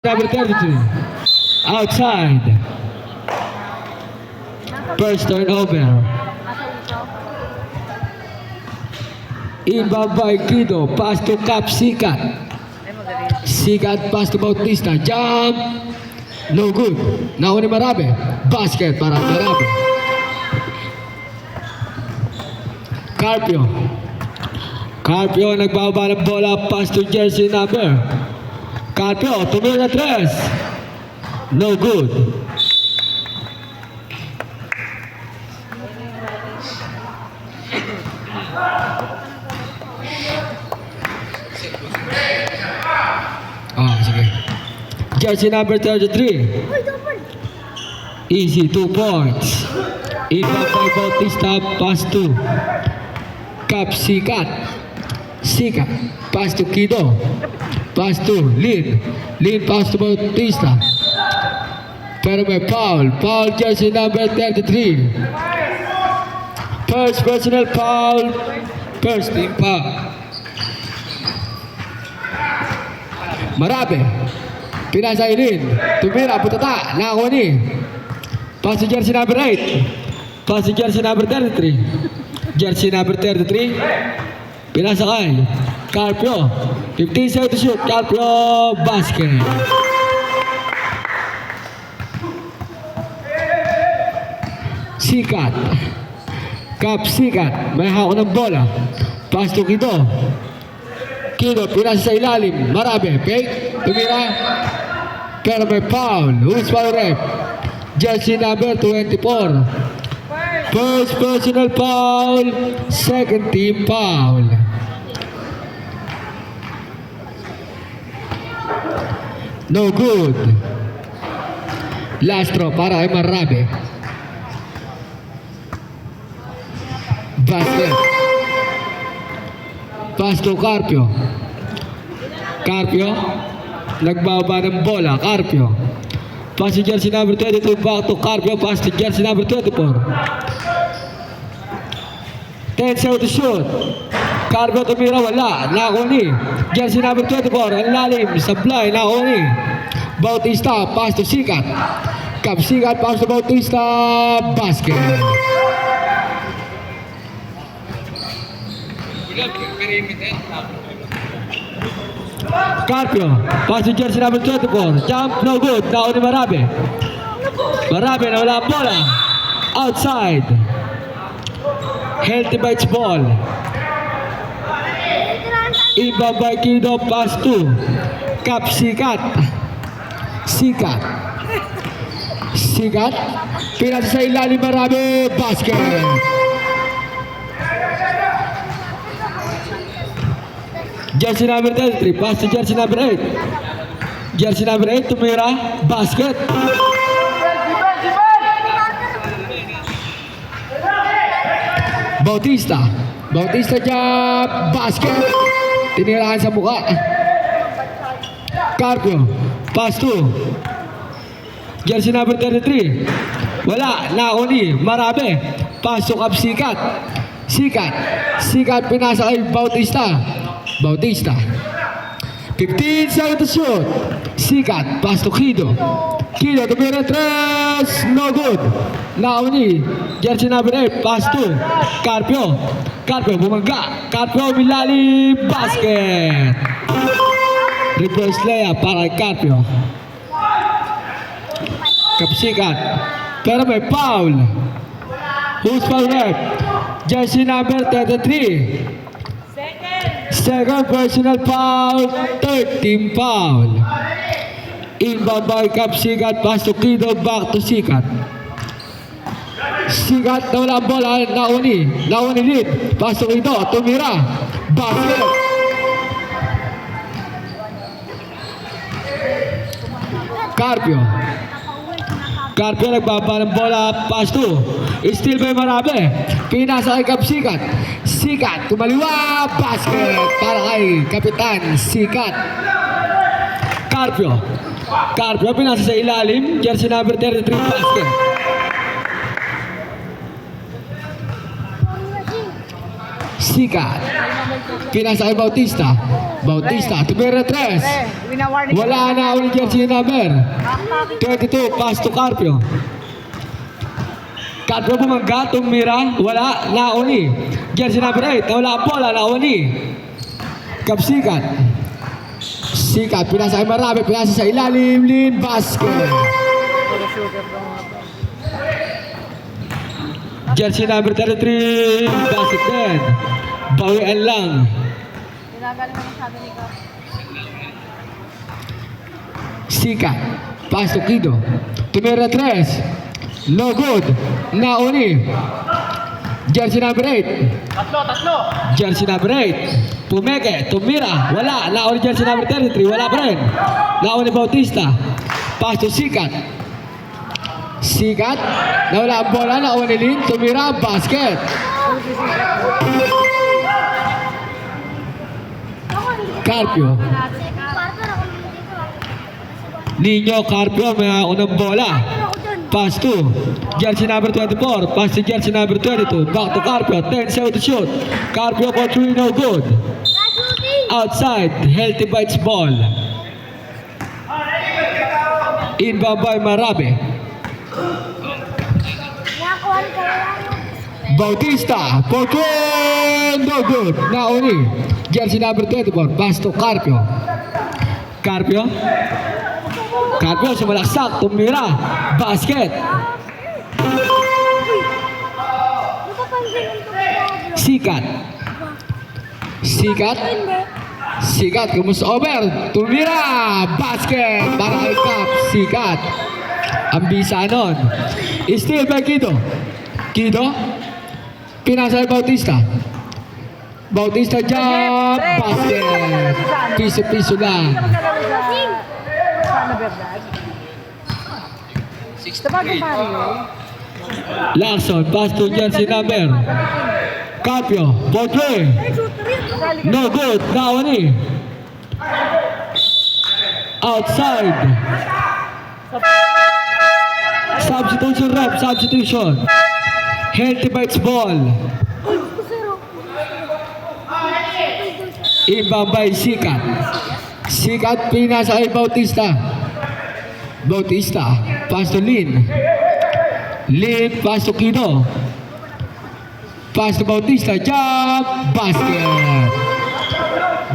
Number 32. Outside. First turnover. Inbound by Guido. Pass to Cap Sikat. Sikat pass to Bautista. Jump. No good. Nauna ni Marabe. Basket para Marabe. Carpio. Carpio nagbaba ng bola. Pass to jersey number. Carpio, tumira na tres. No good. Sige. Jersey number 33. Easy, 2 points. Inbound by Bautista, pass to Cap Sikat. Sikat, pass to Kido. Pass to Lin. Lin pass to Bautista. Pero may foul. Foul jersey number 33. First personal foul. First team foul. Marabe. Pinasa Lin. Tumira. Putata. Nakakuha ni. Pass to jersey number 8. Pass to jersey number 33. Jersey number 33. Pinasa kay Carpio. 15 seconds to shoot. Carpio, basket. Sikat. Cap Sikat. May hawak ng bola. Pass to Kido. Kido, pinasa sa ilalim. Marabe. Fake. Tumira. Pero may foul. Who's foul ref? Jersey number 24. First personal foul. Second team foul. No good. Last throw para kay Marabe. Basket. Pass to Carpio. Carpio. Nagbaba ng bola. Carpio. Pass to jersey number 22. Back to Carpio. Pass to jersey number 24. 10 seconds to shoot. Carpio tumira, wala. Nakuni. Jersey number 24. Ang lalim. Sablay. Nakuni. Bautista. Pass to Sikat. Cap Sikat. Pass to Bautista. Basket. Carpio. Pass to jersey number 24. Jump. No good. Nakuni Marabe. Marabe na wala ang bola. Outside. Healthy bites ball. Inbound by Kido, pass to Cap Sikat. Sikat. Sikat. Pinasa sa ilalim Marabe. Basket. Jersey number 33. Pass to jersey number 8. Jersey number 8. Tumira. Basket. Bautista. Bautista jump. Basket. Tinirahan sa mukha. Carpio. Pass to jersey number 33. Wala. Nakuni. Marabe. Pass to Cap Sikat. Sikat. Sikat pinasa kay Bautista. Bautista. 15 seconds to shoot. Sikat. Pass to Kido. Kido. Tumira tres. No good. Nakuni. Jersey number 8. Pass to Carpio. Carpio bumangga. Carpio milali. Basket. Reverse layup para kay Carpio. Cap Sikat. Pero may foul. Who's foul ref? Jersey number 33. Second personal foul. Third team foul. Inbound by Cap Sikat. Pass to Kido. Back to Sikat. Sikat na wala ang bola. Nauni. Nauni lead. Pass to Kido. Tumira. Basket. Carpio. Carpio nagbaba ng bola. Pass to. Still by Marabe. Pinasa kay Cap Sikat. Sikat. Kumaliwa. Basket. Para kay Kapitan Sikat. Carpio. Carpio pinasa sa ilalim. Jersey number 33. Basket. Sikat. Pinasa kay Bautista. Bautista, tumira 3. Winawarning. Wala na ulit jersey number 22, pass to Carpio. Carpio bumangga, tumira, wala, nauni. Jersey number 8, wala ang bola, nauni. Kapsikat. Sikat, pinasa kay Marabe, pinasa sa ilalim, Lin, basket. Jersey number 33, basket din. Bawian lang. Ginagaling mo masyado ni Ka. Sikat, pass to Kido. Tumira 3. No good. Nauni. Jersey number 8. Tatlo. Jersey number 8. Pumeke, tumira. Wala. Nauni jersey number 33. Wala pa rin. Nauni Bautista. Pass to Sikat. Sikat. Nawala ang bola. Nauni Lin. Tumira. Basket. Carpio. Nino Carpio may unang bola. Pass to jersey number 24. Pass to jersey number 22. Back to Carpio. 10 seconds to shoot. Carpio for 3, no good. Outside. Healthy bites ball. Inbound by Marabe. Bautista. For 2, no good. Nauni. Jersey number 24. Pass to Carpio. Carpio. Carpio sumalaksak. Tumira. Basket. Sikat. Sikat. Sikat. Kumus over. Tumira. Basket. Para kay Cap. Sikat. Ang bisa nun. Still by Kido. Kido. Pinasa kay Bautista. Bautista jump. Basket. Piso-piso lang. Sana verdad? Tabagin Mario. Lacson, pass to jersey number. Carpio, Baudry. No good, Naoni. Outside. Substitution rep, substitution. Healthy bites ball. Inbound by Sikat. Sikat, pinasa kay Bautista. Bautista, pass to Lin. Lin, pass to Kido. Pass to Bautista, jump, basket.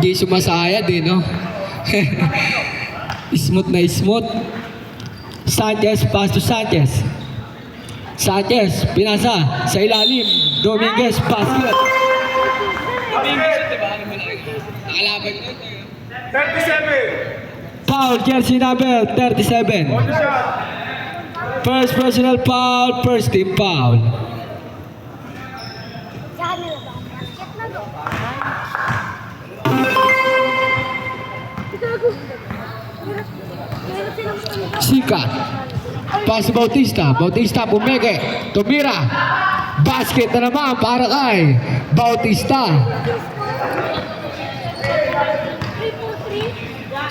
Di sumasaya din, no? Smooth na smooth. Sanchez, pass to Sanchez. Sanchez, pinasa sa ilalim. Dominguez, basket. Dominguez, diba? Nakalaban ko ito. 37. Foul, jersey number 37. First personal foul, first team foul. Sikat. Pass to Bautista. Bautista pumeke. Tumira. Basket na naman para kay Bautista.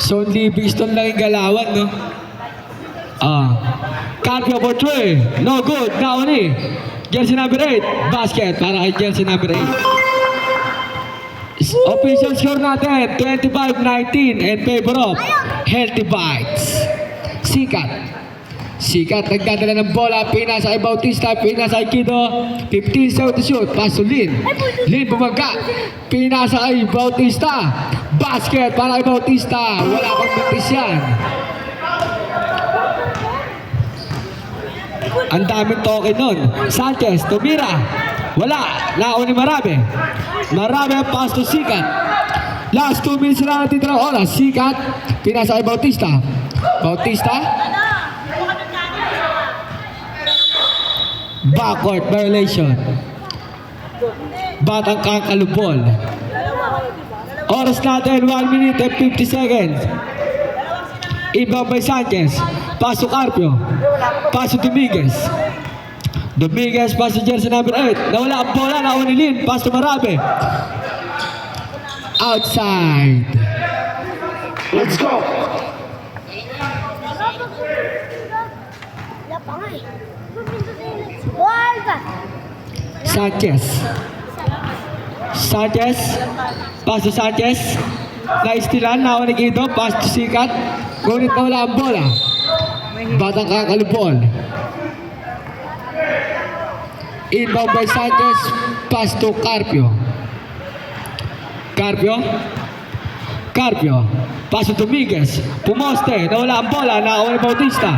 So, hindi Biston lang yung galawan, no? Carpio for 3. No good. Nauni. Jersey number 8. Basket para kay jersey number 8. Official score natin, 25-19 in favor of Healthy Bites. Sikat. Sikat, nagdadala ng bola, pinasa kay Bautista, pinasa kay Kido, 15 seconds to shoot, pass to Lin. Lin bumangga, pinasa kay Bautista, basket para kay Bautista, wala pang mintis yan. Ang daming token nun. Sanchez, tumira, wala, nauni Marabe. Marabe, pass to Sikat. Last 2 minutes lang natin ng oras. Sikat, pinasa kay Bautista. Bautista, backward violation. Batang kakalubol. Oras natin, 1 minute and 50 seconds. Inbound by Sanchez. Pass to Carpio. Pass to Dominguez. Dominguez, pass to jersey number 8. Nawala ang bola, nauni Lin. Pass to Marabe. Outside. Let's go. Sanchez. Sanchez. Pass to Sanchez. Naistilan. Nakuha ni Kido. Pass to Sikat. Ngunit nawala ang bola. Batang kakalupon. Inbound by Sanchez. Pass to Carpio. Carpio. Pass to Dominguez. Pumoste. Nawala ang bola. Nakuha ni Bautista.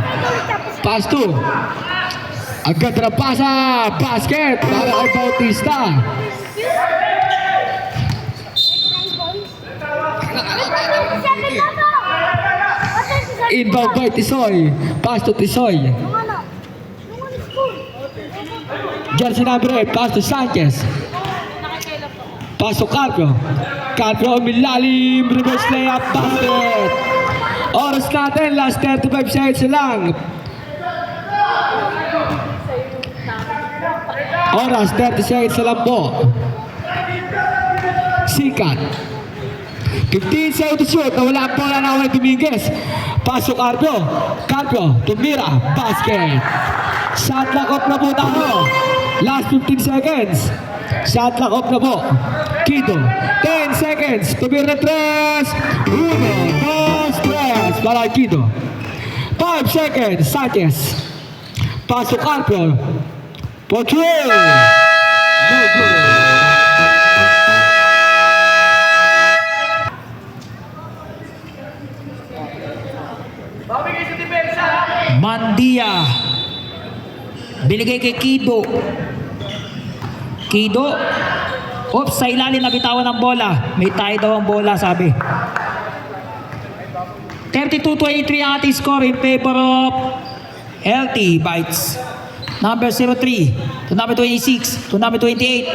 Pass to. Agad na pasa. Basket. Para kay Bautista. Inbound by Tisoy. Pass to Tisoy. Jersey number 8. Pass to Sanchez. Pass to Carpio. Carpio umilalim. Reverse layup. Basket. Oras natin. Last 35 seconds lang. Oras 30 seconds lang po. Sikat. 15 seconds to shoot. Nawala ang bola na kay Dominguez. Pasok Carpio. Carpio. Tumira. Basket. Shot lock off na po tayo. Last 15 seconds. Shot lock off na po. Kido. 10 seconds. Tumira na 3. 1, 2, 3. Para Kido. 5 seconds. Sanchez. Pasok Carpio. For 3. No good. Mandia. Binigay kay Kido. Oops, sa ilalim nabitawan ng bola. May tayo daw ang bola, sabi. 32-23 ang ating score in favor of LT Bites. Number 03 to number 26 to number 28.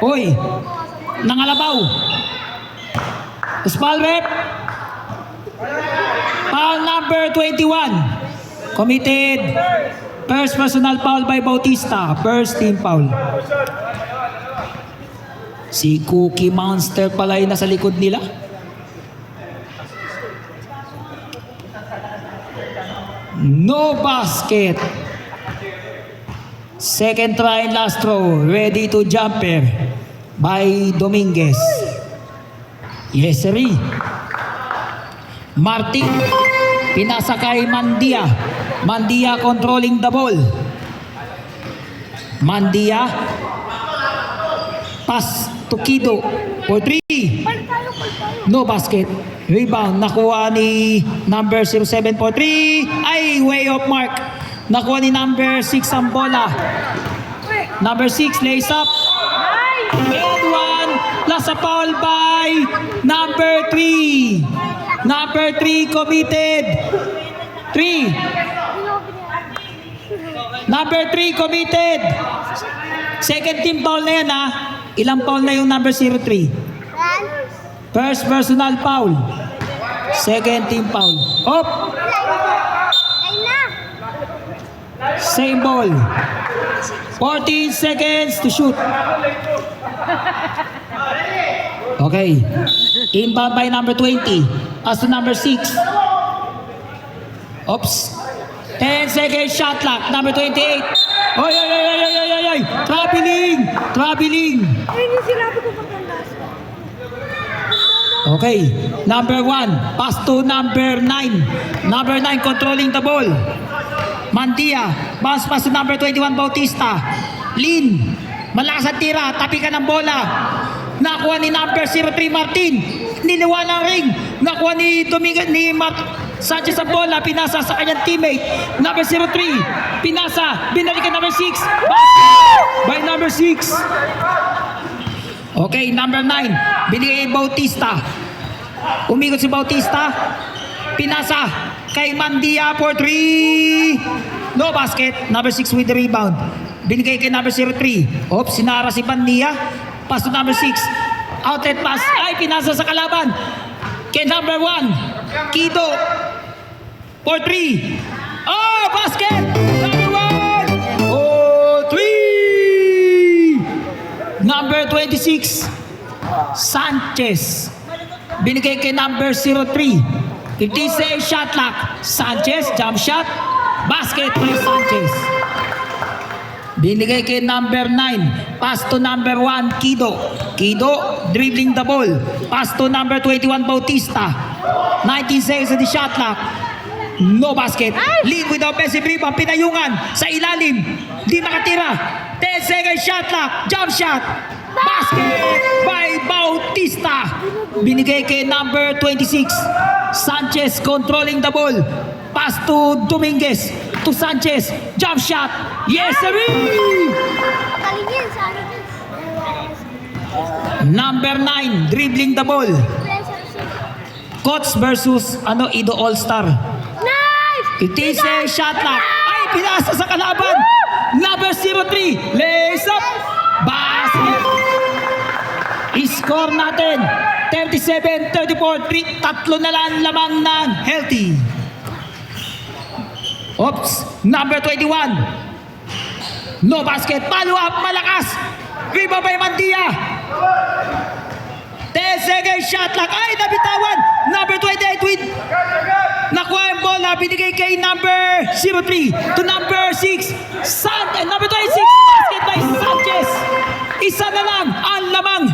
Uy, nangalabaw. Foul rep. Foul number 21. Committed. First personal foul by Bautista. First team foul. Si Cookie Monster pala yung nasa likod nila. No basket. Second try, last throw. Ready to jumper by Dominguez. Yes, sir. Martin. Pinasa kay Mandia. Mandia controlling the ball. Mandia. Pass to Kido for 3. No basket. Rebound. Nakuha ni number 07 for 3. Ay, way off mark. Nakuha ni number 6 ang bola. Number 6 lays up. And one. Last foul by number 3. Number 3 committed. 3. Number 3 committed. Second team foul na yan, ha. Ilang foul na yung number 03? First personal foul. Second team foul. Up. Same ball. 14 seconds to shoot. Okay. Inbound by number 20. As to number 6. Oops. 10 seconds shot clock. Number 28. Oy, oy, oy, oy, oy, oy, oy. Traveling. Okay. Number 1. Pass to number 9. Number 9 controlling the ball. Mandia. Bounce pass to number 21 Bautista. Lin. Malakas ang tira. Tapi ka ng bola. Nakuha ni number 03 Martin. Niliwa ng ring. Nakuha ni Dominguez ni Sanchez ang bola. Pinasa sa kanyang teammate. Number 03. Pinasa. Binalikan number 6. By number 6. Okay, number 9. Binigay kay Bautista. Umikot si Bautista. Pinasa kay Mandia for 3. No basket. Number 6 with the rebound. Binigay kay number 03. Oops, sinara si Mandia. Pass to number 6. Outlet pass. Ay, pinasa sa kalaban. Kay number 1. Kido. For 3. Oh, basket! Number 1. Oh, 3. Number 26. Sanchez. Binigay kay number 03. 56 shot clock. Sanchez, jump shot. Basket by Sanchez. Binigay kay number 9. Pass to number 1, Kido. Kido, dribbling the ball. Pass to number 21, Bautista. 19 seconds at the shot clock. No basket. Lead with the offensive rebound. Pinayungan sa ilalim. Di makatira. 10 seconds shot clock. Jump shot. Basket by Bautista. Binigay kay number 26. Sanchez controlling the ball. Pass to Dominguez. To Sanchez. Jump shot. Yes, sir. Number 9 dribbling the ball. Coach versus Ido All-Star. It is a shot clock. Ay, pinasa sa kalaban. Number 03. Lays up. Basket. I-score natin. 37-34. Tatlo na lang lamang ng healthy. Oops. Number 21. No basket. Follow up. Malakas. Rebound by Mandia. 10 seconds shot clock. Ay, nabitawan. Number 28 with nakuha yung bola. Binigay kay number 03 to number 6. Number 26. Basket by Sanchez. Isa na lang ang lamang.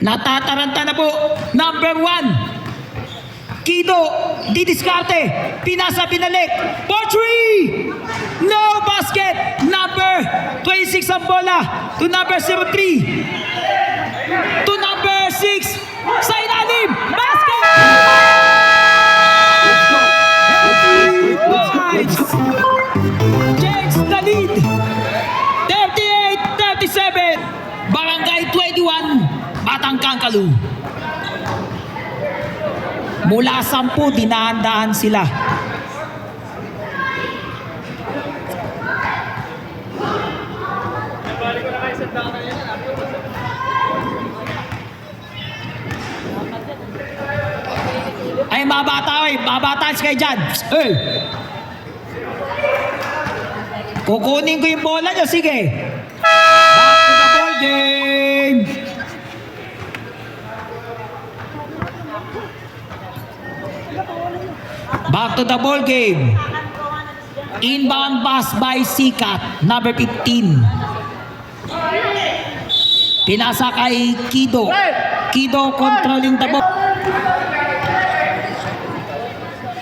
Natataranta na po. Number 1. Kido, didiskarte, pinasa, pinalik, for 3! No basket! Number 26 ang bola to number 03. To number 6. Sa ilalim, basket! Points! Change the lead. 38-37. Barangay 21, Batang Kangkalu. Mula 10, dinahan-dahan sila. Ay, mga bata, kayo dyan. Hey! Kukunin ko yung bola nyo, sige. Back to the ball game. Back to the ball game. Inbound pass by Sikat, number 15. Pinasa kay Kido. Kido controlling the ball.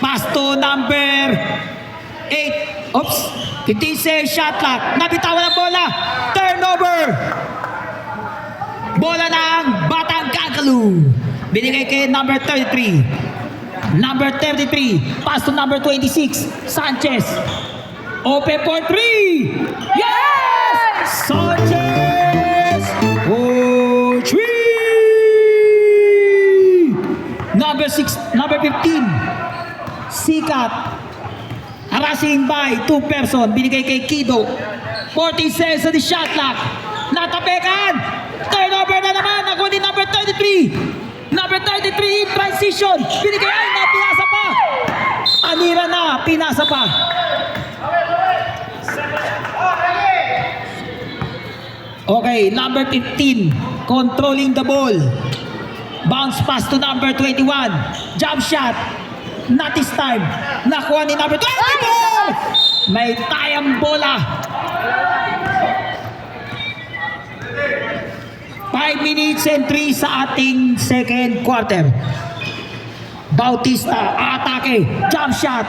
Pass to number 8. Oops. 15 shot clock. Nabitawan ang bola. Turnover. Bola ng Batang Kangkalu. Binigay kay number 33. Number 33, pass to number 26, Sanchez. Open for 3. Yes! Sanchez! For 3! Number 15, Sikat. Harassing by 2 person. Binigay kay Kido. 40 seconds sa the shot clock. Natapekan! Turnover na naman. Ako din number 33. Number 33 in transition. Binigay na, pinasa pa. Anira na, pinasa pa. Okay, number 15 controlling the ball. Bounce pass to number 21. Jump shot. Not this time. Nakuha ni number 24. May tayang bola. 5 minutes and 3 sa ating second quarter. Bautista, atake, jump shot.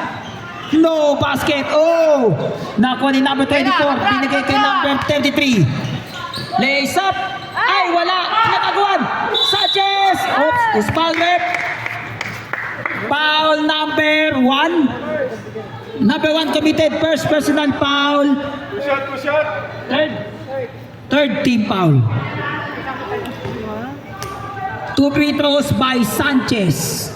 No basket. Oh! Nakuha ni number 24. Binigay kay number 33. Lays up. Ay, wala. Nakaguan. Sanchez. Oops, foul rep. Foul number 1. Number 1 committed. First personal foul. Third team foul. 2 free throws by Sanchez.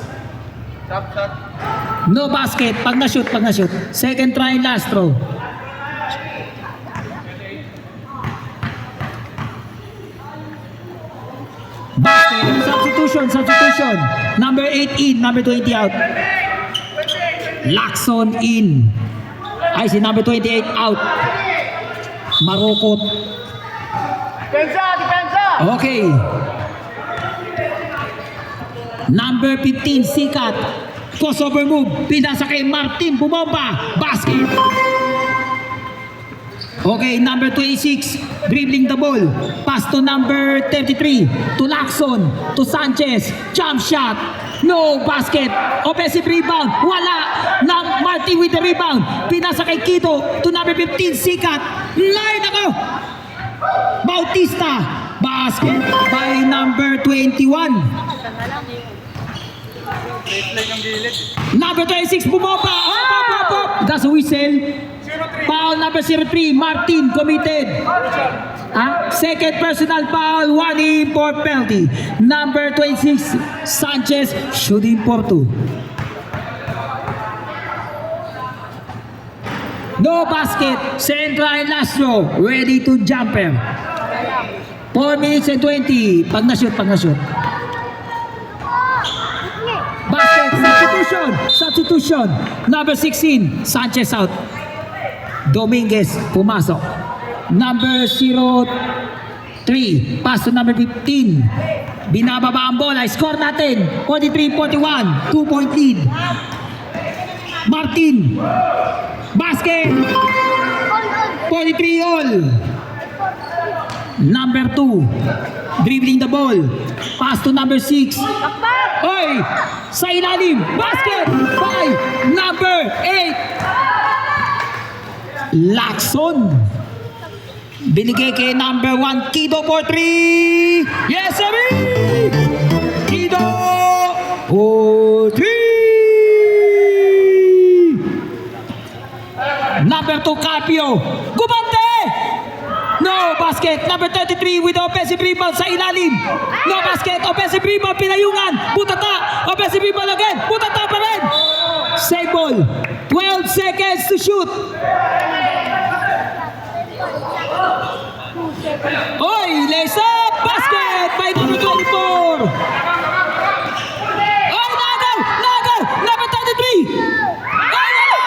No basket. Pag na-shoot. Second try, last throw. Basket. Substitution. Number 8 in, number 20 out. Lacson in. Ay, si number 28 out. Marukot. Depensa! Okay. Number 15, Sikat. Crossover move. Pinasa kay Martin. Bumomba. Basket. Okay, number 26. Dribbling the ball. Pass to number 33. To Lacson. To Sanchez. Jump shot. No basket. Offensive rebound. Wala. Martin with the rebound. Pinasa kay Kito. To number 15, Sikat. Line ako. Bautista. Basket by number 21. Number 26, bumaba. Up. That's a whistle. Foul number 03, Martin committed. Second personal foul, 1 for penalty. Number 26, Sanchez shooting for 2. No basket. Central and Lastro ready to jumper. 4 minutes and 20. Pag na-shoot. Basket, substitution. Number 16, Sanchez out. Dominguez, pumasok. Number 03, pass to number 15. Binababa ang bola, score natin. 43-41, 2-point lead. Martin, basket. 43 all. Number 2, dribbling the ball. Pass to number 6. Oy! Sa ilalim! Basket! By number 8. Lacson. Binigay kay number 1. Kido for 3. Yes, sir! Kido for 3. Number 2, Carpio. Gumante! No basket. Number 33 with the offensive rebound sa ilalim. No basket. Offensive rebound. Pinayungan. Butata. Offensive rebound again. Butata pa rin. Save ball. 12 seconds to shoot. Oy, lace up. Basket by number 24. Oy, nagaw. Number 33. Ay, wala.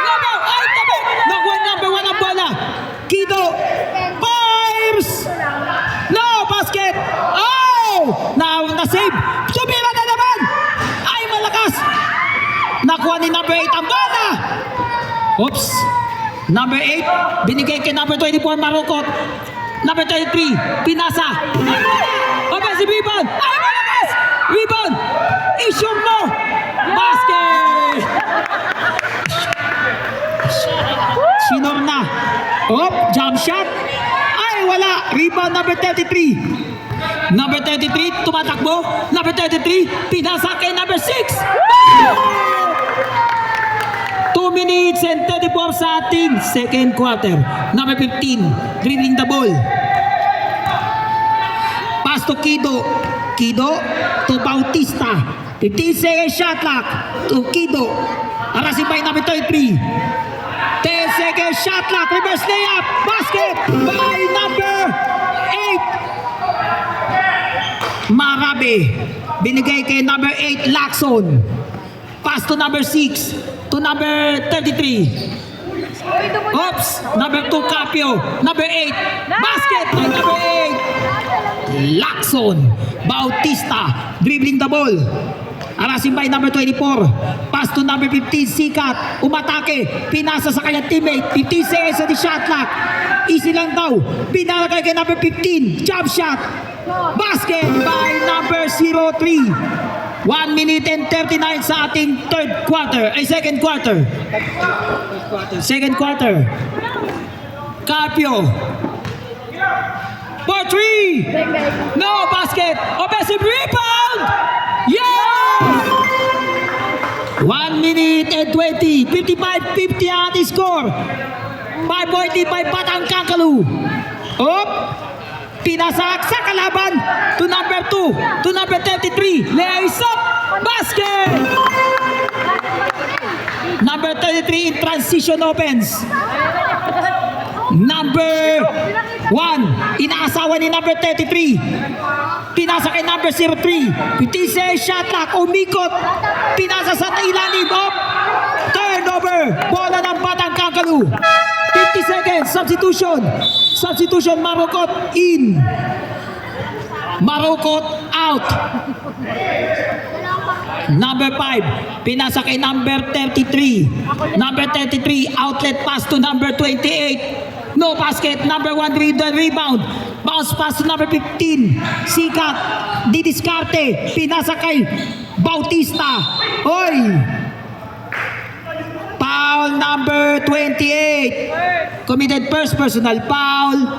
Nagaw. Ay, tabi. Nakuha number 1 ang bola. Kido. No basket. Oh! Na-save. Sumira na naman. Ay, malakas. Nakuha ni number 8 ang bola. Oops. Number 8, binigay kay number 24, Marocot. Number 33, pinasa. Offensive rebound. Ay, malakas. Rebound. I-shoot mo. Basket. Sinor na. Jump shot. Wala. Rebound number 33. Number 33, tumatakbo. Number 33, pinasa kay number 6. 2 minutes and 34 sa ating second quarter. Number 15, dribbling the ball. Pass to Kido. Kido to Bautista. 15 seconds shot clock to Kido. Arasin by number 33. 10 seconds shot clock, reverse layup, basket by number 8. Marabe, binigay kay number 8, Lacson. Pass to number 6, to number 33. Oops, number 2, Capio. Number 8, basket by number 8. Lacson, Bautista, dribbling the ball. Arasin by number 24. Pass to number 15, Sikat. Umatake. Pinasa sa kanyang teammate. 15 seconds sa di shot clock. Easy lang daw. Pinalagay kay number 15. Jump shot. Basket by number 03. 1 minute and 39 sa ating second quarter. Second quarter. Carpio. For 3. No basket. Offensive rebound. Yes! 1 minute and 20. 55-50 ang ating score. 5-point lead by Batang Kakalu. Pinasak sa kalaban to number 2. To number 33. Lays up. Basket! Number 33 in transition offense. Number 1, inaasawa ni number 33. Pinasa kay number 03. 15 shot clock, umikot. Pinasa sa ilalim. Turnover. Bola ng Batang Kakalu. 50 seconds. Substitution. Marocot in. Marocot out. Number 5, pinasa kay number 33. Number 33, outlet pass to number 28. No basket. Number 1, rebound. Bounce pass to number 15. Sikat. Didiskarte. Pinasa kay Bautista. Oy! Foul number 28. Committed first personal foul.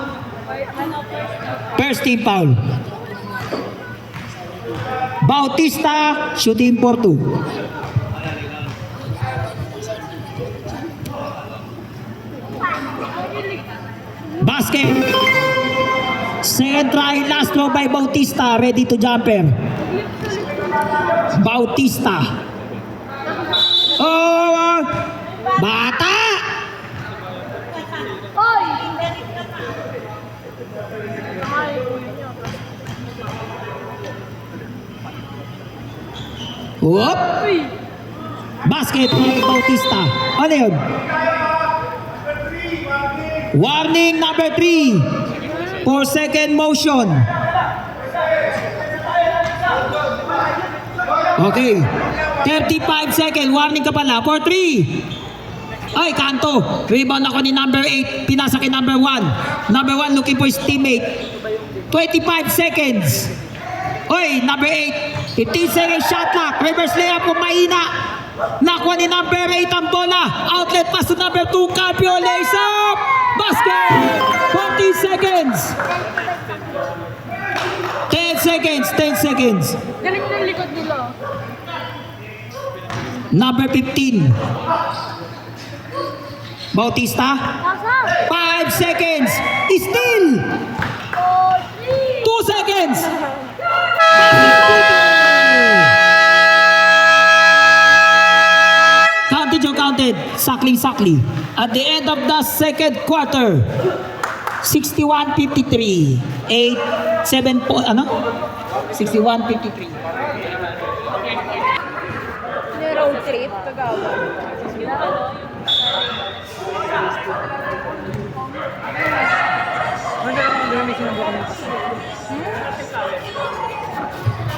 First team foul. Bautista shooting for 2. Basket. Second try, last throw by Bautista. Ready to jumper. Bautista. Oh, bata! Whoop! Basket by Bautista. Ano yun? Warning number 3. 4-second motion. Okay. 35 second. Warning ka pala. For 3. Ay, kanto. Rebound ako ni number 8. Pinasa kay number 1. Number 1 looking for his teammate. 25 seconds. Oy, number 8. 15 seconds shot clock. Reverse layup kung mahina. Nakuha ni number 8 ang bola. Outlet pass to number 2. Carpio lays up. Basket! 40 seconds. 10 seconds. 10 seconds. Galing na yung likod nila. Number 15. Bautista. Nasa? 5 seconds. Still. 2 seconds. Counted yung counted. Sakling-sakli. At the end of the second quarter, 61-53. 7 point, ano? 61-53. Road trip. Kagawa.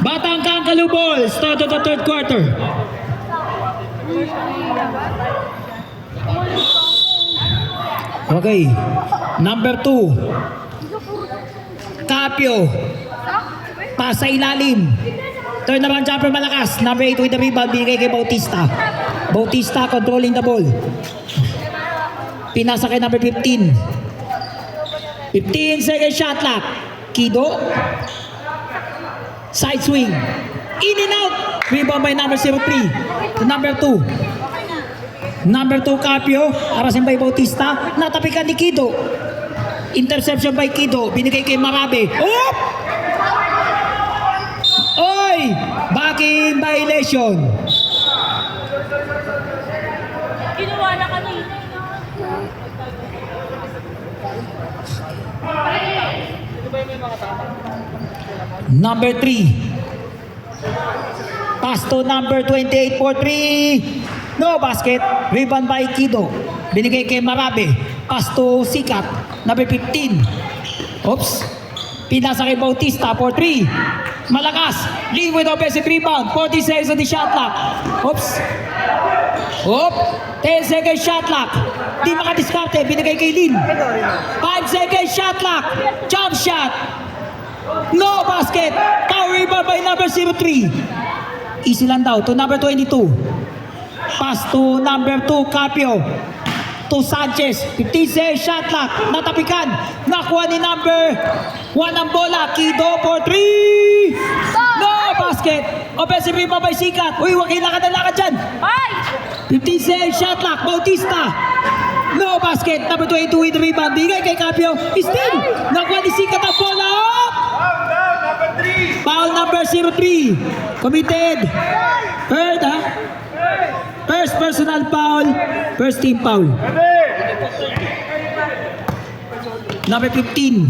Batang Kangkalu ball. Start of the third quarter. Okay. Number 2. Capio. Pass sa ilalim. Turnaround jumper malakas. Number 8 with the rebound. Binigay kay Bautista. Bautista controlling the ball. Pinasa kay number 15. 15 second shot clock. Kido. Side swing. In and out. Rebound by number 03. To number 2. Number 2 Capio. Arasin by Bautista. Natapikan ni Kido. Interception by Kido. Binigay kay Marabe. Oop! Oy! Back in violation. Ginawa na kanina. Number 3. Pass to number 28 for 3. No basket. Rebound by Kido. Binigay kay Marabe. Pass to Sikat. Number 15. Oops. Pinasa kay Bautista for 3. Malakas. Lead with offensive rebound. 40 seconds on the shot clock. Oops. Oop. 10 seconds shot clock. Di makadiskarte. Binigay kay Lin. 5 seconds shot clock. Jump shot. No basket. Power rebound by number 03. Easy lang daw. To number 22. Pass to number 2, Capio. To Sanchez. 15 seconds shot clock. Natapikan. Nakuha ni number 1 ang bola. Kido for 3. No basket. Offensive rebound by Sikat. Uy, huwag kailangan na lakad dyan. 15 seconds shot clock. Bautista. No basket. Number 22 with the rebound. Bigay kay Capio. Still. Nakuha ni Sikat ang bola. Foul number 03. Committed. Third, ha? First personal foul. First team foul. Number 15.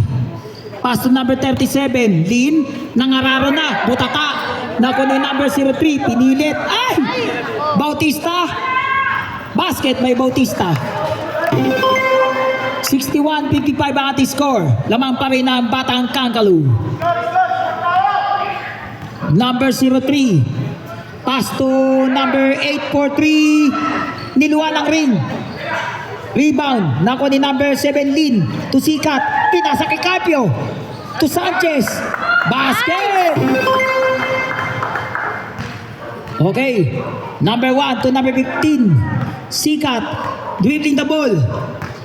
Pass to number 37. Lin. Nangararo na. Butaka. Nakuha ni number 03. Pinilit. Ay! Bautista. Basket by Bautista. 61-55 ang ating score. Lamang pa rin ang Batang Kangkalu. Number 03. Pass to number 8 for 3. Niluwa ng ring. Rebound. Nako ni number 7 Lin. To Sikat. Pinasa kay Capio. To Sanchez. Basket! Okay. Number 1 to number 15. Sikat. Dribbling the ball.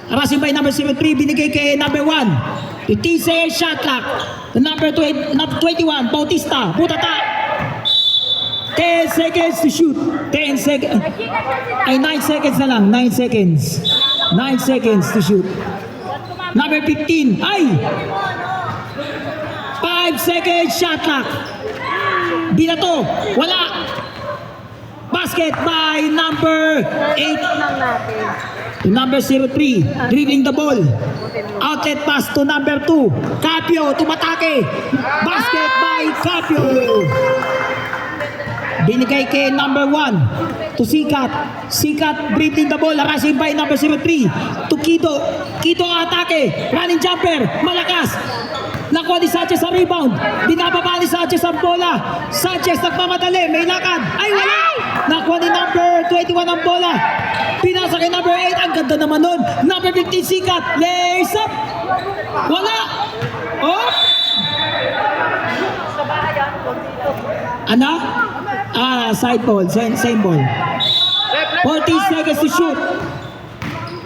Harassing by number 73. Binigay kay number 1. 15 seconds shot clock. To number 21. Bautista. Butata. 10 seconds to shoot. 10 seconds. Ay, 9 seconds na lang. 9 seconds. 9 seconds to shoot. Number 15. Ay! 5 seconds shot clock. Binato. Wala. Basket by number 8. To number 03. Dribbling the ball. Outlet pass to number 2. Capio. Tumatake. Basket by Capio. Binigay kay number 1 to Sikat. Sikat dribbling the ball. Harassing by number 03 to Kido. Kido atake. Running jumper. Malakas. Nakuha ni Sanchez sa rebound. Binababa ni Sanchez ang bola. Sanchez nagmamadali. May lakad. Ay wala. Nakuha ni number 21 ang bola. Pinasa kay number 8. Ang ganda naman nun. Number 15 Sikat. Lays up. Wala. Oh. Ano? Side ball, same ball. 14 seconds to shoot.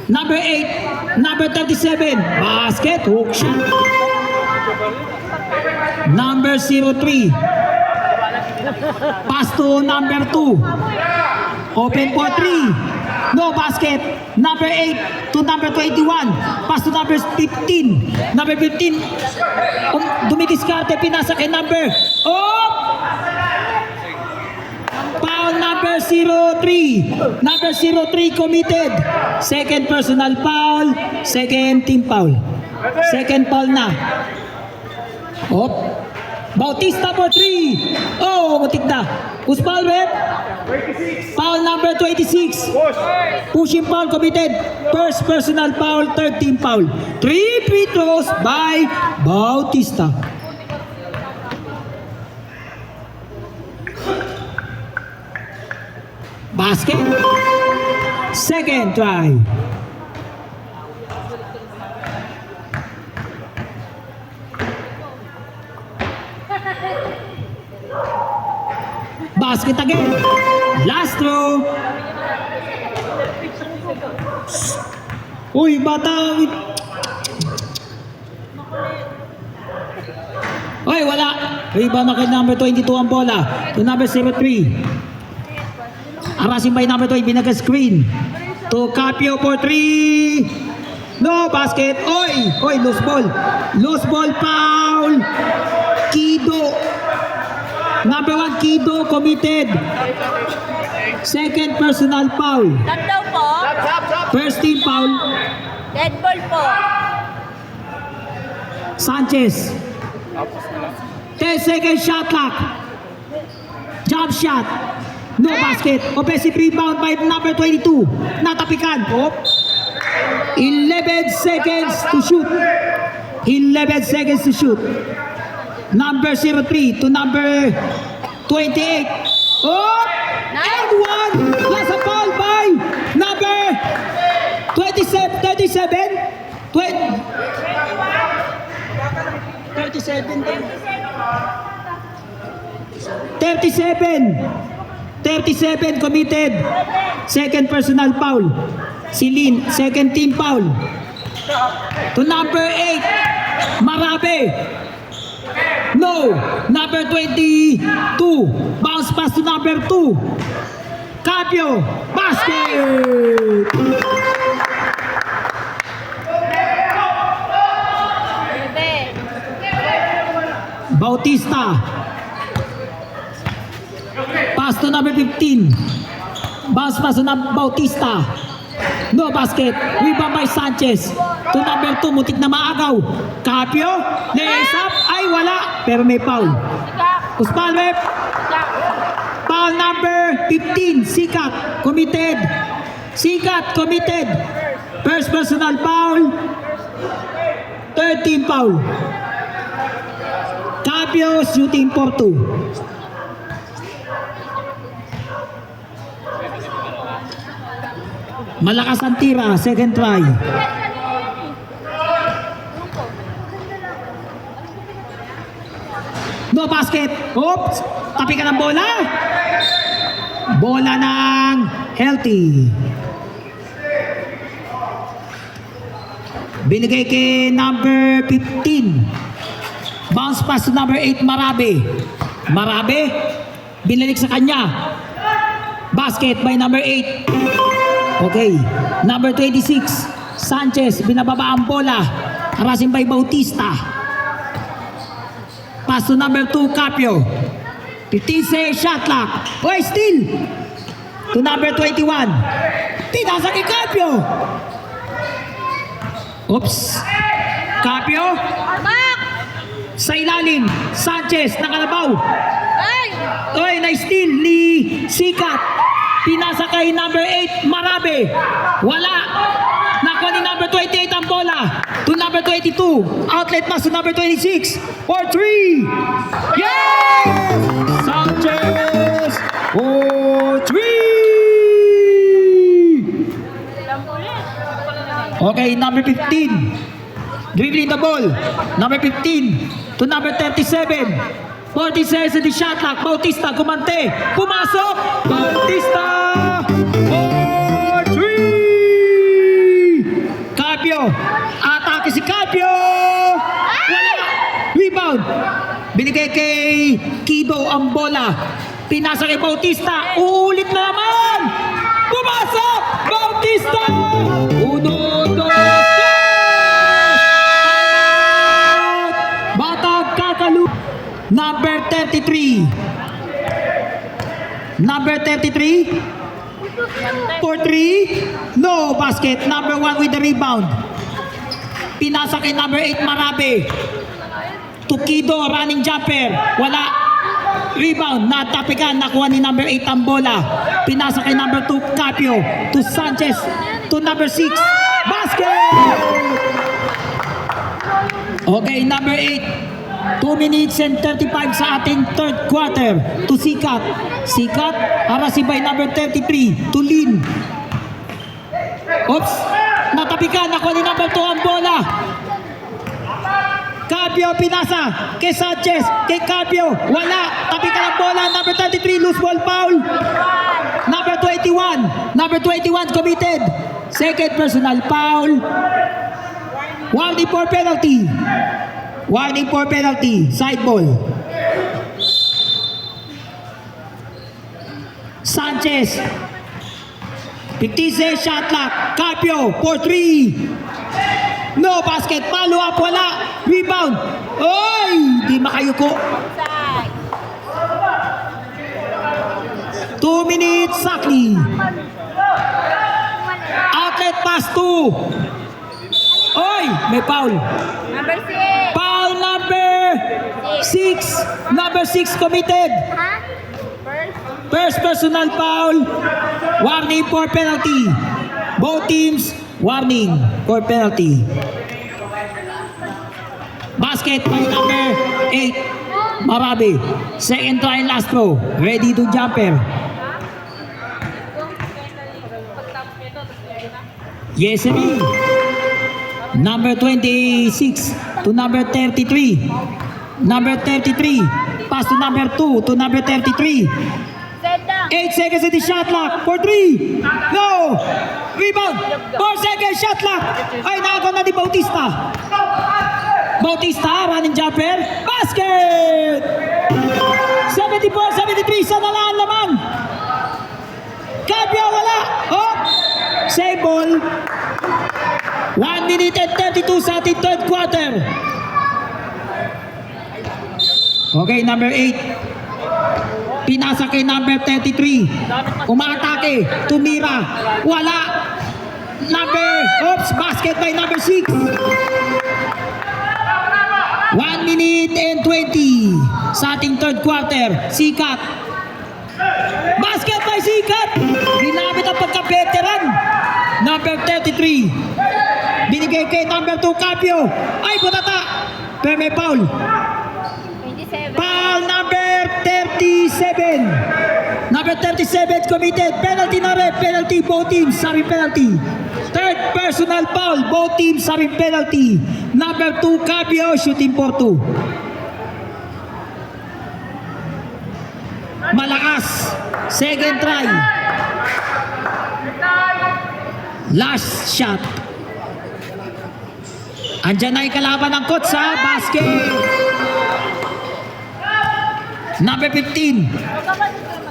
Number 8, number 37, basket, hook shot. Number 03, pass to number 2. Open for 3. No basket. Number 8 to number 21. Pass to number 15. Number 15, dumidiskarte, pinasa kay number. Oh! Foul number 03. Number 03 committed. Second personal foul. Second team foul. Second foul na. Op. Bautista for 3. Oh, mutik na. Who's foul, rep? Foul number 26. Pushing foul committed. First personal foul. Third team foul. 3 free throws by Bautista. Basket. Second try. Basket again. Last throw. Uy, bata. Uy, wala. Rebound na kay number 22 ang bola. To number 03. Harassing by number 2, binaga-screen. To Capio for 3. No basket. Oy, loose ball. Loose ball foul. Kido. Number 1, Kido committed. Second personal foul. Tap daw po. First team foul. Dead ball po. Sanchez. 10 seconds shot clock. Jump shot. No basket. Offensive rebound by number 22. Natapikan. 11 seconds to shoot. 11 seconds to shoot. Number 03 to number 28. Oh! And one. Plus a foul by number 37. 37 committed. Second personal foul. Si Lin, second team foul. To number 8, Marabe. No, number 22. Bounce pass to number 2. Capio, basket. Bautista. Pass to number 15. Bounce pass to Bautista. No basket. Rebound by Sanchez. To number 2. Mutik na maagaw. Capio. Lays up. Ay wala. Pero may foul. Usman Web. Foul number 15. Sikat. Committed. Sikat. Committed. First personal foul. Third team foul. Capio shooting for 2. Malakas ang tira, second try. No basket. Oops! Tapi ka ng bola. Bola ng healthy. Binigay kay number 15. Bounce pass to number 8, Marabe. Marabe, binalik sa kanya. Basket by number 8. Okay. Number 26, Sanchez, binababa ang bola. Harasin by Bautista. Pass to number 2, Capio. 15 seconds shot clock. Oy, steal. To number 21. Tinasa kay Capio. Oops. Capio. Back! Sa ilalim. Sanchez, nakalabaw. Ay! Oy, na-steal ni Sikat. Pinasa kay number 8, Marabe. Wala. Nakuha ni number 28 ang bola. To number 22. Outlet pass to number 26. For 3. Yes! Sanchez for 3. Okay, number 15. Dribbling the ball. Number 15 to number 37. 40 seconds in the shot clock. Bautista, kumante. Pumasok. Bautista for 3. Capio. Atake si Capio. Wala. Rebound. Binigay kay Kido ang bola. Pinasa kay Bautista. Uulit na naman. Pumasok. Bautista. 1, 2, 3. Batag kakalu. Number 33. Number 33. For 3. No basket. Number 1 with the rebound. Pinasa kay number 8, Marabe. Tukido, running jumper. Wala. Rebound. Natapikan. Nakuha ni number 8 ang bola. Pinasa kay number 2, Capio. To Sanchez. To number 6. Basket! Okay, number 8. 2 minutes and 35 sa ating third quarter. To Sikat. Sikat, harasi by number 33. To Lin. Oops. Natapikan. Nakuha ni number 2 ang bola. Capio pinasa. Kay Sanchez. Kay Capio. Wala. Tapikan ang bola. Number 33. Loose ball foul. Number 21. Number 21 committed. Second personal foul. Warning for penalty. Warning for penalty. Side ball. Sanchez. 50 seconds shot clock. Capio for 3. No basket. Follow up. Wala. Rebound. Oy! Di makayuko. Side. 2 minutes exactly. Outlet pass 2. Oy! May foul. Number 6. Foul number 6. Number 6 committed. Ha? First. First personal foul. Warning for penalty. Both teams warning for penalty. Basket by number 8. Marabe. Second try last throw. Ready to jumper. Yes, sir. Number 26 to number 33. Number 33. Pass to number 2 to number 33. Set down. 8 seconds in the shot clock for 3. No! Rebound! 4 seconds shot clock. Ay, nakakuha na ni Bautista. Bautista, running jumper. Basket! 74-73 sa nalaan naman. Capio, wala. Oh! Save ball. 1 minute and 32 sa ating third quarter. Okay, number 8. Pinasa kay number 33. Umaatake. Tumira. Wala. Oops, basket by number 6. 1 minute and 20 sa ating third quarter. Sikat. Basket by Sikat. Ginamit ang pagka-veteran. Number 33. Binigay kay number 2, Capio. Ay, butata. Pero may foul. 27. Foul number 37. Number Number 37 committed. Penalty na rin. Penalty. Both teams having penalty. Third personal foul. Both teams having penalty. Number 2 Cabio shooting for 2. Malakas. Second try. Last shot. Andyan na yung kalaban ng coach sa basket. Number 15.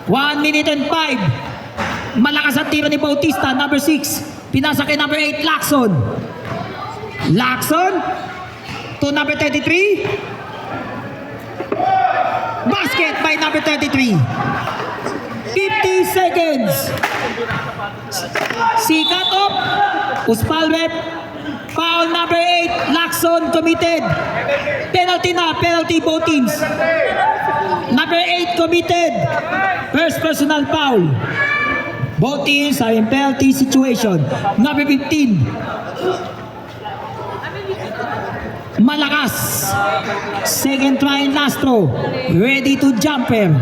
1 minute and 5. Malakas ang tiro ni Bautista. Number 6. Pinasa kay number 8, Lacson. Lacson. To number 33. Basket by number 33. 50 seconds. Sikat up. Uspalwet. Foul number 8. Lacson committed. Penalty na. Penalty both teams. Number 8 committed. First personal foul. Both teams are in penalty situation. Number 15. Malakas. Second try in last throw. Ready to jumper.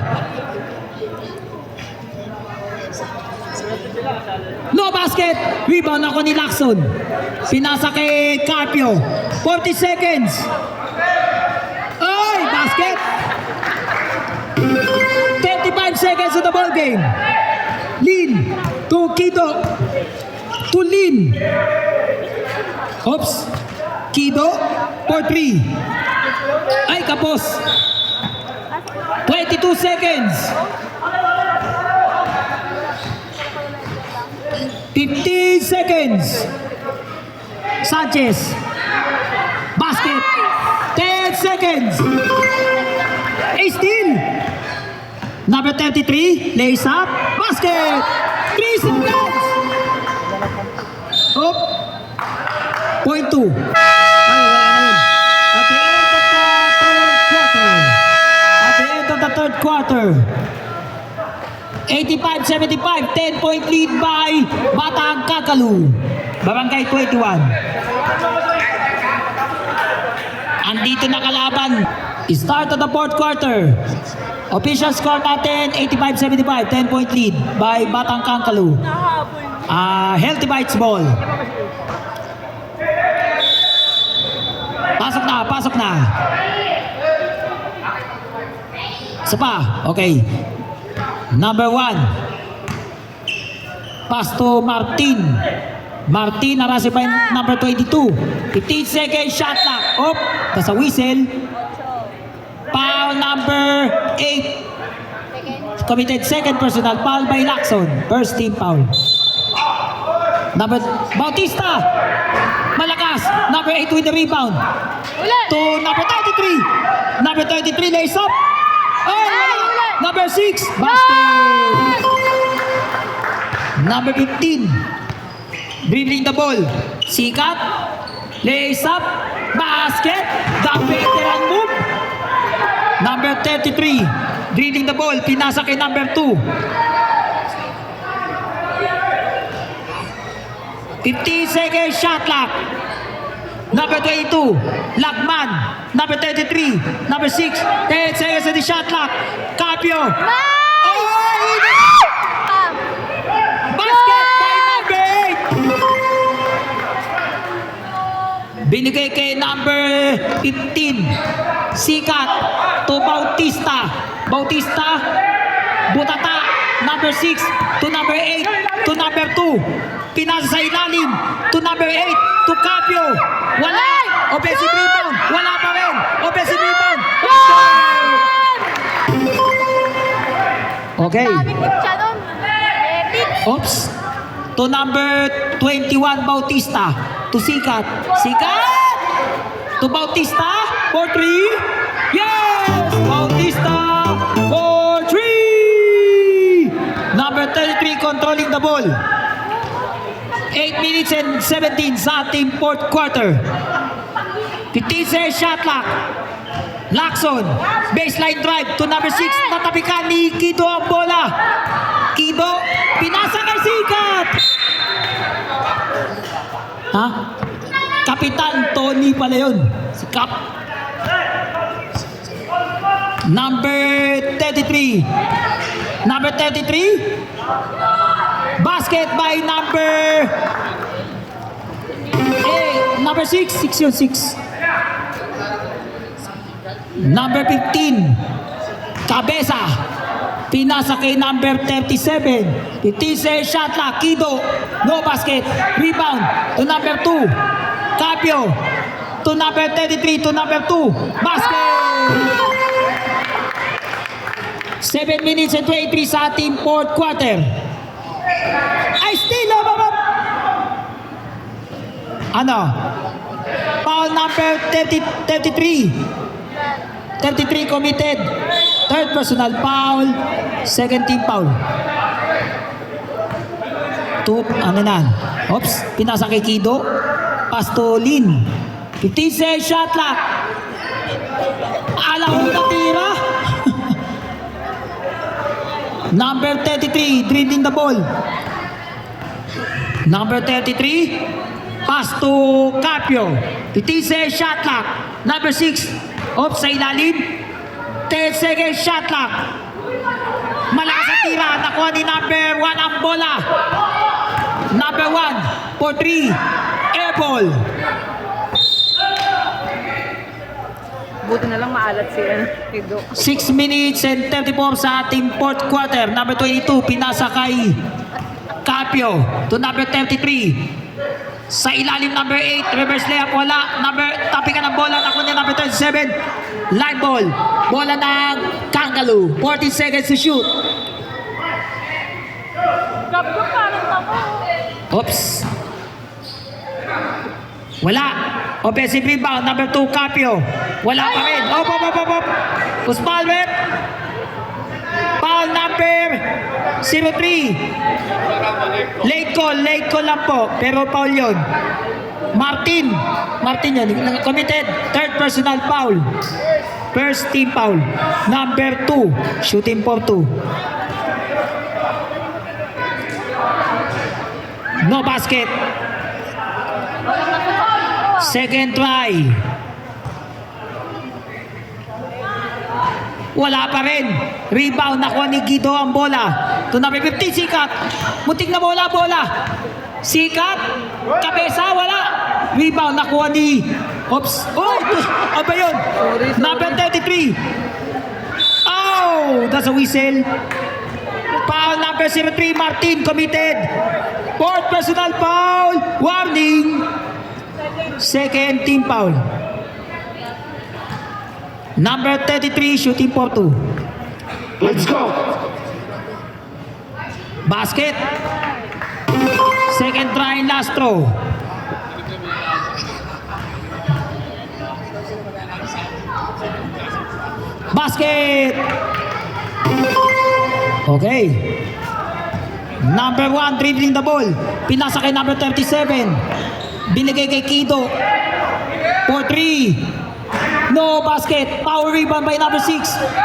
No basket. Rebound ako ni Lacson. Pinasa kay Carpio. 40 seconds. Ay, basket. 35 seconds of the ball game. Lin to Kido. To Lin. Oops. Kido for 3. Ay, kapos. 22 seconds. 15 seconds. Sanchez. Basket. 10 seconds. A steal. Number 33. Lays up. Basket. 3 seconds. Up. Point 2. At the end of the third quarter. 85-75, 10-point lead by Batang Kakalu. Barangay 21. Andito na kalaban. Start of the fourth quarter. Official score natin, 85-75, 10-point lead by Batang Kakalu. Healthy Bites ball. Pasok na, pasok na. Isa pa, okay. Number 1. Pass to Martin. Martin narasi by number 22. 15 seconds shot clock. Up. That's a whistle. Foul number 8. Committed second personal foul by Lacson. First team foul. Number Bautista. Malakas. Number 8 with the rebound. To number 33. Number 33 lays up. Oh, number 6, basket. Number 15, dribbling the ball. Sikat, lays up, basket. The veteran move. Number 33, dribbling the ball. Pinasa kay number 2. 15 seconds shot clock. Number 22, Lagman. Number 33, number 6, 10 seconds of the shot clock. Carpio. Basket by number 8. Binigay kay number 15, Sikat to Bautista. Bautista, Butata, number 6 to number 8 to number 2. Pinasa sa ilalim to number 8 to Carpio. Wala! Offensive rebound! Wala pa rin! Offensive rebound! Okay. Oops. To number 21, Bautista. To Sikat. Sikat! To Bautista for 3. Yes! Bautista for 3! Number 33 controlling the ball. 8 minutes and 17 sa ating fourth quarter. 15 seconds shot clock. Lacson, baseline drive to number 6. Natapikan ni Kido ang bola. Kido, pinasa kay Sikat. Ha? Kapitan Tony pala yun. Si Cap. Number 33. Number 33. Basket by number... number 6. 6 yun, 6. Number 15. Cabeza. Pinasa kay number 37. 15 shot clock. Kido. No basket. Rebound to number 2. Capio. To number 33. To number 2. Basket! 7 minutes and 23 sa ating fourth quarter. Ay, still ano? Foul number 33. 33 committed. Third personal foul. Second team foul. Ano na? Oops, pinasa kay Kido. Pass to Lin. 15 shot clock. Alam mo na tira. Number 33, dribbling the ball. Number 33, pass to Capio. 15 shot clock. Number 6, off sa ilalim. 10 seconds shot clock. Malakas ang tira. Nakuha ni number 1 ang bola. Number 1 for 3. Air ball. Buti na lang maalat si Kido. 6 minutes and 34 sa ating fourth quarter. Number 22, pinasa kay Capio to number 33. Sa ilalim number 8, reverse layup, wala. Taping ka ng bola, nakuha niya number 37. Live ball. Bola ng Kangaloo. 14 seconds to shoot. Gabgo parang tamo. Oops. Wala. Offensive rebound, number 2, Capio. Wala pa rin. Op. Usman rep. Foul number 03. Late call lang po. Pero foul yun. Martin yun. Committed. Third personal foul. First team foul. Number 2. Shooting for 2. No basket. Second try. Wala pa rin. Rebound, nakuha ni Guido ang bola. To number 15, Sikat. Muntik na bola. Sikat. Cabeza, wala. Rebound, nakuha ni... Oops. Oh, ano ba yun? Number 33. Oh, that's a whistle. Foul number 03, Martin, committed. Fourth personal foul. Warning. Second team foul. Number 33, shooting for 2. Let's go. Basket. Second try, last throw. Basket. Okay. Number 1, dribbling the ball. Pinasa kay number 37. Binigay kay Kido. For 3. No basket. Power rebound by number 6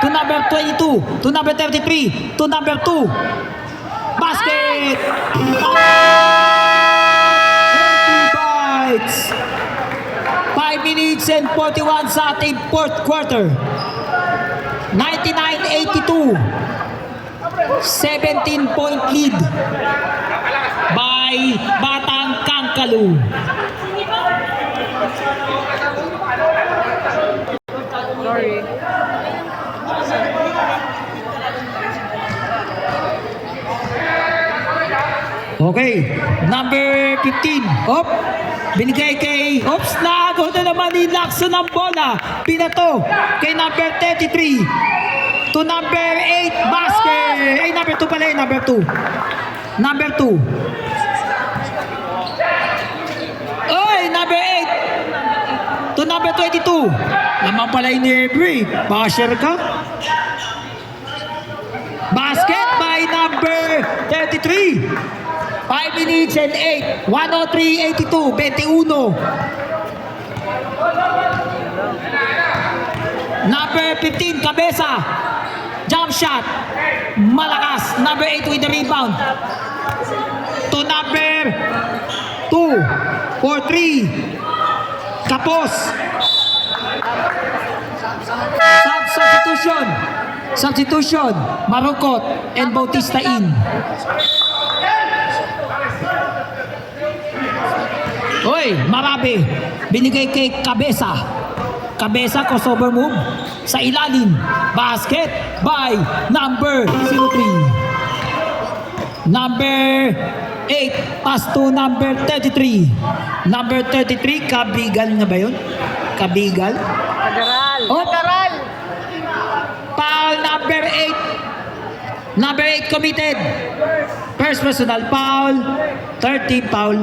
to number 22 to number 33 to number 2. Basket. 5 minutes and 41 sa ating fourth quarter. 99-82. 17-point lead by Batang Kangaloo. Sorry. Okay, number 15. Op, binigay kay... Oops, naago na naman ni Lacson ng bola. Pinato kay number 33 to number 8. Basket. Ay, number 2 pala eh, number 2. Number 2. Oy, number 8 to number 22. Naman pala yung Every. Basher ka. Basket by number 33. 5 minutes and 8. 103-82. 21. Number 15, Cabeza. Jump shot. Malakas. Number 8 with the rebound. To number 2. For 3. Kapos. Substitution. Substitution, Marukot and Bautista in. Oy, Marabe, binigay kay Cabeza. Cabeza, crossover move sa ilalim. Basket by number 03. Number 8, pass to number 33. Number 33, Kabigal na ba yun? Kabigal? Kagaral. Oh. Kagaral. Foul number 8. Number 8 committed. First personal foul. 13 foul.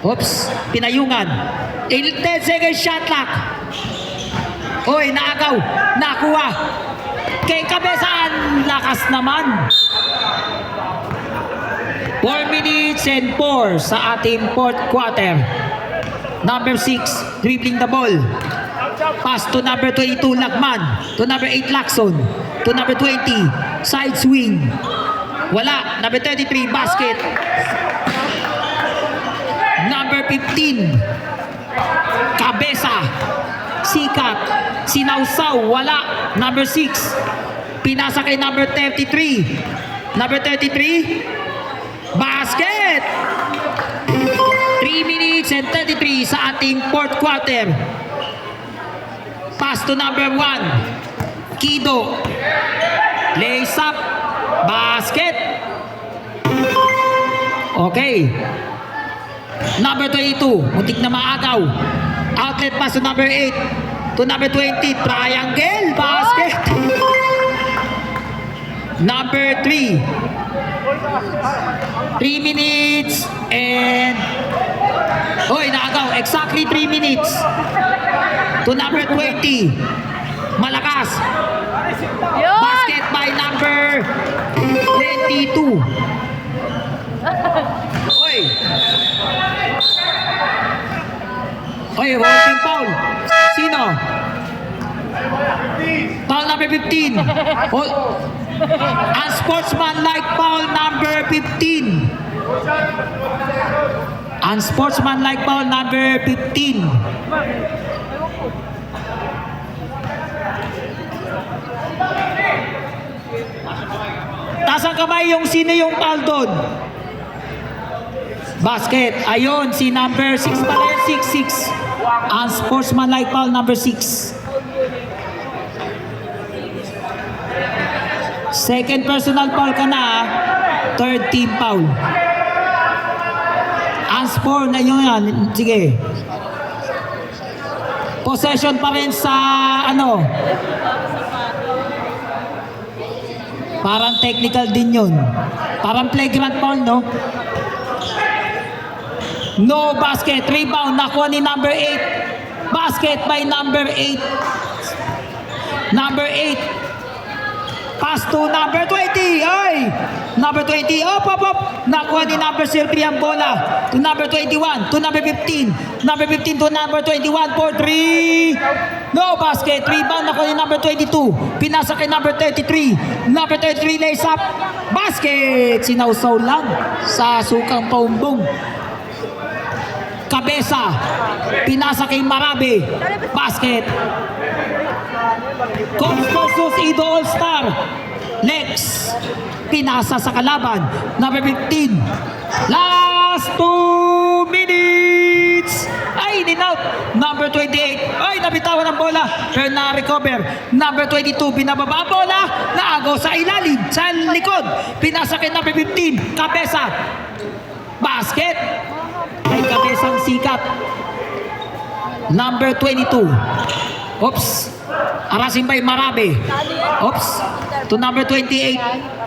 Oops, pinayungan. 10 seconds shot clock. Oy, naagaw. Nakuha. Kay Cabezaan, lakas naman. 4 minutes and 4 sa ating fourth quarter. Number 6, dribbling the ball. Pass to number 22, Lagman. To number 8, Lacson. To number 20, side swing. Wala. Number 33, basket. Number 15, Cabeza. Sikat. Sinawsaw. Wala. Number 6, pinasa kay number 33. Number 33, basket. 3 minutes and 33 sa ating fourth quarter. Pass to number 1, Kido. Lays up. Basket. Okay. Number 22, muntik na maagaw. Outlet pass to number 8. To number 20, triangle. Basket. Number 3. 3 minutes and... Oy, naagaw. Exactly 3 minutes. To number 20. Malakas. Yun. Basket by number 22. Oy. Oy, holding foul. Sino? Foul number 15. Unsportsmanlike foul number 15. Unsportsmanlike foul number 15. Taas ang kamay yung sino yung foul doon. Basket. Ayun, si number 6 pala yun, 6-6. Unsportsmanlike foul number 6. Second personal foul ka na, third team foul. Unsport na yun yan. Sige. Possession pa rin sa ano. Parang technical din yun. Parang playground foul, no? No basket. Rebound. Nakuha ni number 8. Basket by number 8. Number 8. Pass to number 20. Ay! Number 20. Op. Nakuha ni number 03 ang bola. To number 21. To number 15. Number 15 to number 21 for 3. No basket. Rebound. Nakuha ni number 22. Pinasa kay number 33. Number 33 lays up. Basket. Sinawsaw lang sa sukang paumbong. Cabeza. Pinasa kay Marabe. Basket. Coach versus Ido All-Star. Lex. Pinasa sa kalaban. Number 15. Last 2 minutes. Ay, in-out. Number 28. Ay, nabitawan ang bola. Pero na-recover. Number 22. Binababa ang bola. Naagaw sa ilalim. Sa likod. Pinasa kay number 15. Cabeza. Basket. Ay, Cabezang sikat. Number 22. Oops. Arasin by Marabe. Oops. To number 28.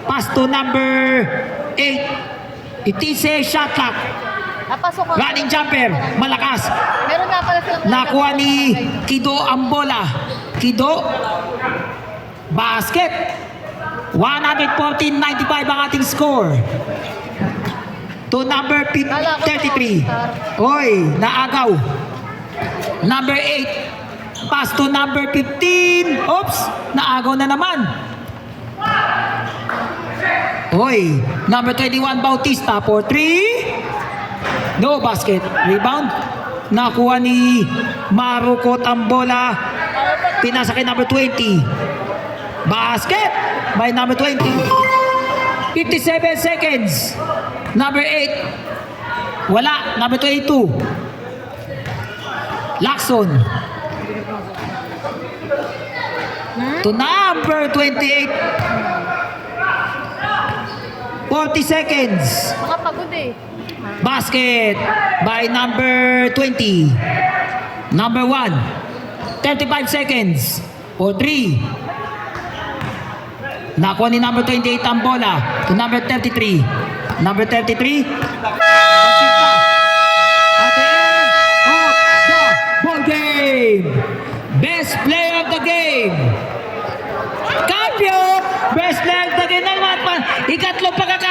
Pass to number 8. It is a shot clock. Napasok ako. Running jumper. Malakas. Meron nga pala silang... Nakuha ni Kido ang bola. Kido. Basket. 114-95 ang ating score. To number 33. Oy, naagaw. Number 8. Pass to number 15. Oops, naagaw na naman. Oy, number 21 Bautista for 3. No basket. Rebound. Nakuha ni Marukot ang bola. Pinasa kay number 20. Basket by number 20. 57 seconds. Number 8. Wala. Number 22. Lacson. To number 28. 40 seconds. Makapagod eh. Basket by number 20. Number 1. 35 seconds. For 3. Nakuha ni number 28 ang bola. To number 33. Number 33. At the end of the ball game. Best player of the game. Cambio! Best player of the game naman. Ikatlong pagkaka